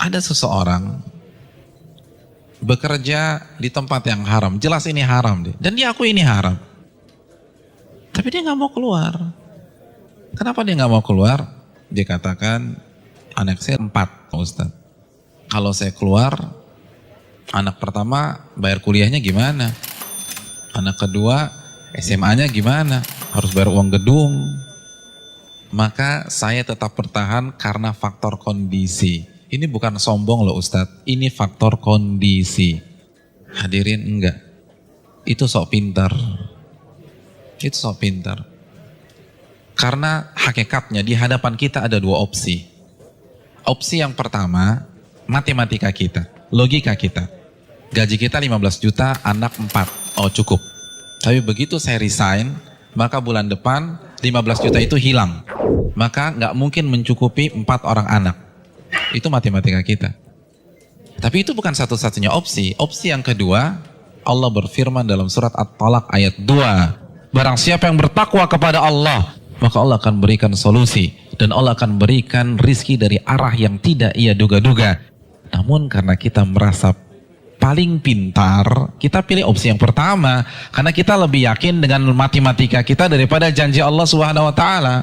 Ada seseorang bekerja di tempat yang haram, jelas ini haram deh, dan dia akui ini haram, tapi dia nggak mau keluar. Kenapa dia nggak mau keluar? Dia katakan, anak saya 4, Ustaz. Kalau saya keluar, anak pertama bayar kuliahnya gimana? Anak kedua SMA-nya gimana? Harus bayar uang gedung. Maka saya tetap bertahan karena faktor kondisi. Ini bukan sombong loh Ustadz, ini faktor kondisi. Hadirin enggak, itu sok pintar. Itu sok pintar. Karena hakikatnya di hadapan kita ada 2 opsi. Opsi yang pertama, matematika kita, logika kita. Gaji kita 15 juta, anak 4, oh cukup. Tapi begitu saya resign, maka bulan depan 15 juta itu hilang. Maka nggak mungkin mencukupi 4 orang anak. Itu matematika kita. Tapi itu bukan satu-satunya opsi. Opsi yang kedua, Allah berfirman dalam surat At-Talaq ayat 2. Barang siapa yang bertakwa kepada Allah, maka Allah akan berikan solusi. Dan Allah akan berikan rizki dari arah yang tidak ia duga-duga. Namun karena kita merasa paling pintar, kita pilih opsi yang pertama. Karena kita lebih yakin dengan matematika kita daripada janji Allah Subhanahu wa Ta'ala.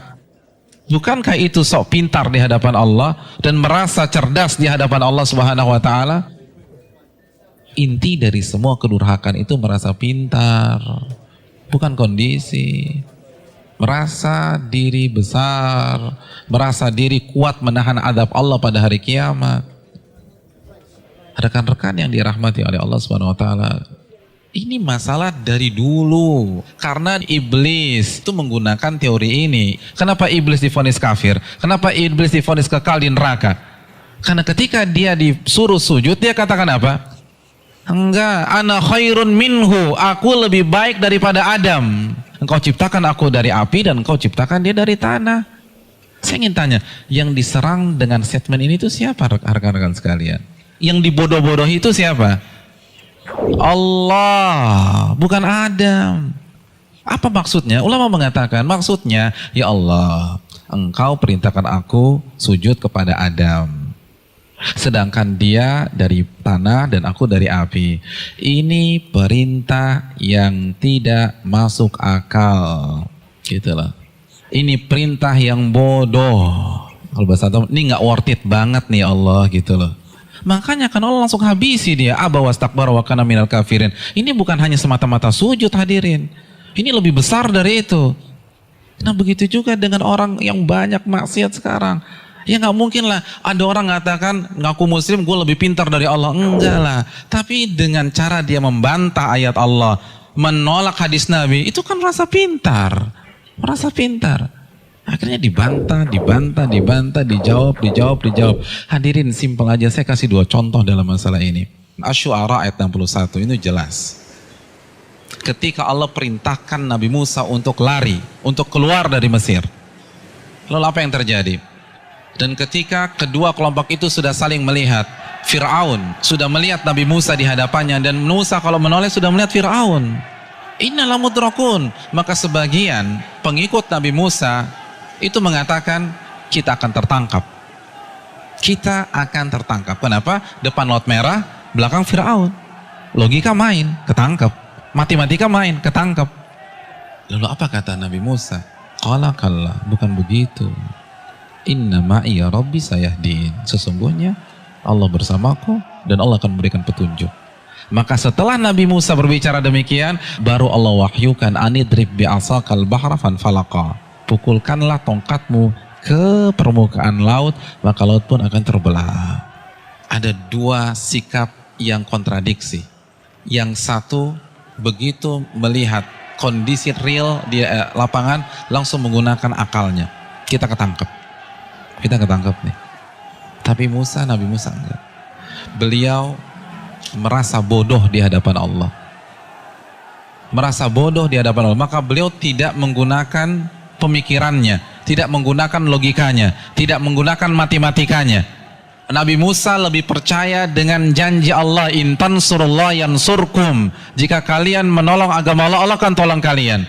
Bukankah itu sok pintar di hadapan Allah dan merasa cerdas di hadapan Allah Subhanahu wa Ta'ala? Inti dari semua kedurhakan itu merasa pintar, bukan kondisi. Merasa diri besar, merasa diri kuat menahan azab Allah pada hari kiamat. Rekan-rekan yang dirahmati oleh Allah Subhanahu wa Ta'ala, ini masalah dari dulu. Karena iblis itu menggunakan teori ini. Kenapa iblis divonis kafir? Kenapa iblis divonis kekal di neraka? Karena ketika dia disuruh sujud, dia katakan apa? Enggak, ana khairun minhu, aku lebih baik daripada Adam. Engkau ciptakan aku dari api dan engkau ciptakan dia dari tanah. Saya ingin tanya, yang diserang dengan statement ini itu siapa rekan-rekan sekalian? Yang dibodoh-bodohi itu siapa? Allah, bukan Adam. Apa maksudnya? Ulama mengatakan maksudnya, ya Allah, engkau perintahkan aku sujud kepada Adam. Sedangkan dia dari tanah dan aku dari api. Ini perintah yang tidak masuk akal. Gitulah. Ini perintah yang bodoh. Kalau bahasa Arab, ini nggak worth it banget nih Allah gitu loh. Makanya kan Allah langsung habisi dia. Aba wastakbara wa kana minal kafirin. Ini bukan hanya semata-mata sujud hadirin. Ini lebih besar dari itu. Nah begitu juga dengan orang yang banyak maksiat sekarang. Ya nggak mungkin lah ada orang mengatakan ngaku muslim gue lebih pintar dari Allah. Enggak lah. Tapi dengan cara dia membantah ayat Allah, menolak hadis Nabi, itu kan merasa pintar. Merasa pintar. Akhirnya dibantah, dijawab. Hadirin simpel aja, saya kasih 2 contoh dalam masalah ini. Asy-Syu'ara ayat 61 ini jelas. Ketika Allah perintahkan Nabi Musa untuk lari, untuk keluar dari Mesir. Lalu apa yang terjadi? Dan ketika kedua kelompok itu sudah saling melihat, Fir'aun sudah melihat Nabi Musa di hadapannya, dan Musa kalau menoleh sudah melihat Fir'aun. Innal mudrakun. Maka sebagian pengikut Nabi Musa itu mengatakan kita akan tertangkap. Kita akan tertangkap. Kenapa? Depan laut merah, belakang Fir'aun. Logika main, ketangkap. Matematika main, ketangkap. Lalu apa kata Nabi Musa? Qala kalla, bukan begitu. Inna ma'iya rabbi sayahdin. Sesungguhnya Allah bersamaku dan Allah akan memberikan petunjuk. Maka setelah Nabi Musa berbicara demikian, baru Allah wahyukan anidrib bi'asakal bahra fanfalaqa. Pukulkanlah tongkatmu ke permukaan laut, maka laut pun akan terbelah. Ada 2 sikap yang kontradiksi. Yang satu begitu melihat kondisi real di lapangan langsung menggunakan akalnya. Kita ketangkep. Kita ketangkep nih. Tapi Nabi Musa enggak. Beliau merasa bodoh di hadapan Allah. Merasa bodoh di hadapan Allah. Maka beliau tidak menggunakan pemikirannya, tidak menggunakan logikanya, tidak menggunakan matematikanya. Nabi Musa lebih percaya dengan janji Allah, in tansurullah yansurkum. Jika kalian menolong agama Allah, Allah akan tolong kalian.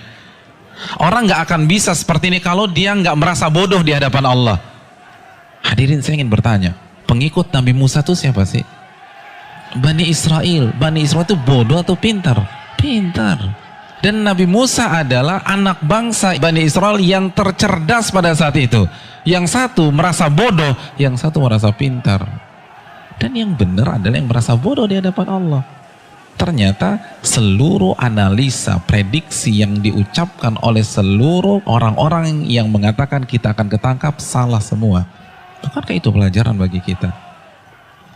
Orang nggak akan bisa seperti ini kalau dia nggak merasa bodoh di hadapan Allah. Hadirin, saya ingin bertanya, pengikut Nabi Musa itu siapa sih? Bani Israel. Bani Israel itu bodoh atau pintar? Pintar. Dan Nabi Musa adalah anak bangsa Bani Israel yang tercerdas pada saat itu. Yang satu merasa bodoh, yang satu merasa pintar. Dan yang benar adalah yang merasa bodoh di hadapan Allah. Ternyata seluruh analisa, prediksi yang diucapkan oleh seluruh orang-orang yang mengatakan kita akan ketangkap salah semua. Bukankah itu pelajaran bagi kita?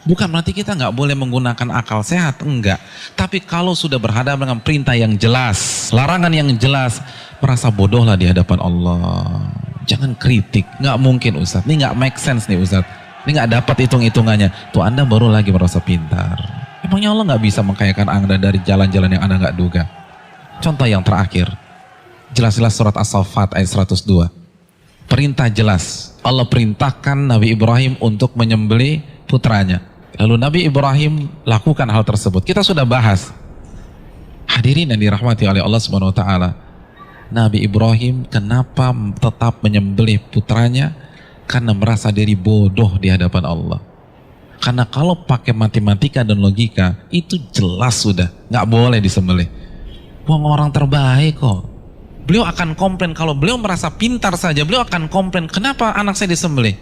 Bukan berarti kita nggak boleh menggunakan akal sehat, enggak. Tapi kalau sudah berhadapan dengan perintah yang jelas, larangan yang jelas, merasa bodohlah di hadapan Allah. Jangan kritik, nggak mungkin Ustadz, ini nggak make sense nih Ustadz, ini nggak dapat hitung-hitungannya. Tuh Anda baru lagi merasa pintar. Emangnya Allah nggak bisa mengkayakan Anda dari jalan-jalan yang Anda nggak duga? Contoh yang terakhir, jelas-jelas surat As-Saffat ayat 102. Perintah jelas, Allah perintahkan Nabi Ibrahim untuk menyembelih putranya. Lalu Nabi Ibrahim lakukan hal tersebut. Kita sudah bahas. Hadirin yang dirahmati oleh Allah Subhanahu wa taala. Nabi Ibrahim kenapa tetap menyembelih putranya? Karena merasa diri bodoh di hadapan Allah. Karena kalau pakai matematika dan logika, itu jelas sudah nggak boleh disembelih. Wong orang terbaik kok. Beliau akan komplain, kalau beliau merasa pintar saja, beliau akan komplain, kenapa anak saya disembelih?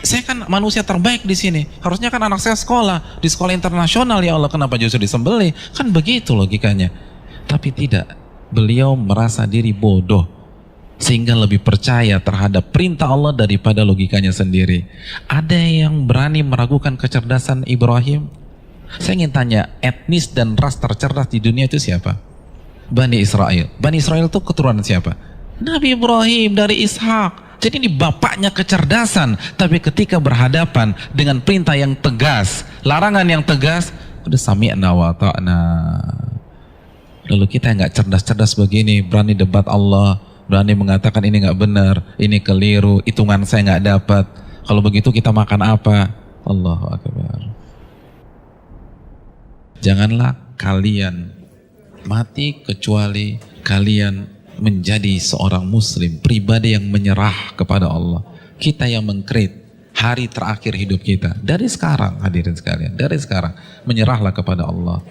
Saya kan manusia terbaik di sini. Harusnya kan anak saya sekolah di sekolah internasional, ya Allah, kenapa justru disembelih? Kan begitu logikanya. Tapi tidak, beliau merasa diri bodoh sehingga lebih percaya terhadap perintah Allah daripada logikanya sendiri. Ada yang berani meragukan kecerdasan Ibrahim? Saya ingin tanya, etnis dan ras tercerdas di dunia itu siapa? Bani Israel. Bani Israel itu keturunan siapa? Nabi Ibrahim dari Ishak. Jadi ini bapaknya kecerdasan. Tapi ketika berhadapan dengan perintah yang tegas, larangan yang tegas, udah sami'na wa ta'na. Lalu kita yang gak cerdas-cerdas begini, berani debat Allah, berani mengatakan ini gak benar, ini keliru, hitungan saya gak dapat. Kalau begitu kita makan apa? Allahu Akbar. Janganlah kalian mati kecuali kalian menjadi seorang muslim, pribadi yang menyerah kepada Allah. Kita yang mengkrit hari terakhir hidup kita. Dari sekarang, hadirin sekalian, dari sekarang menyerahlah kepada Allah.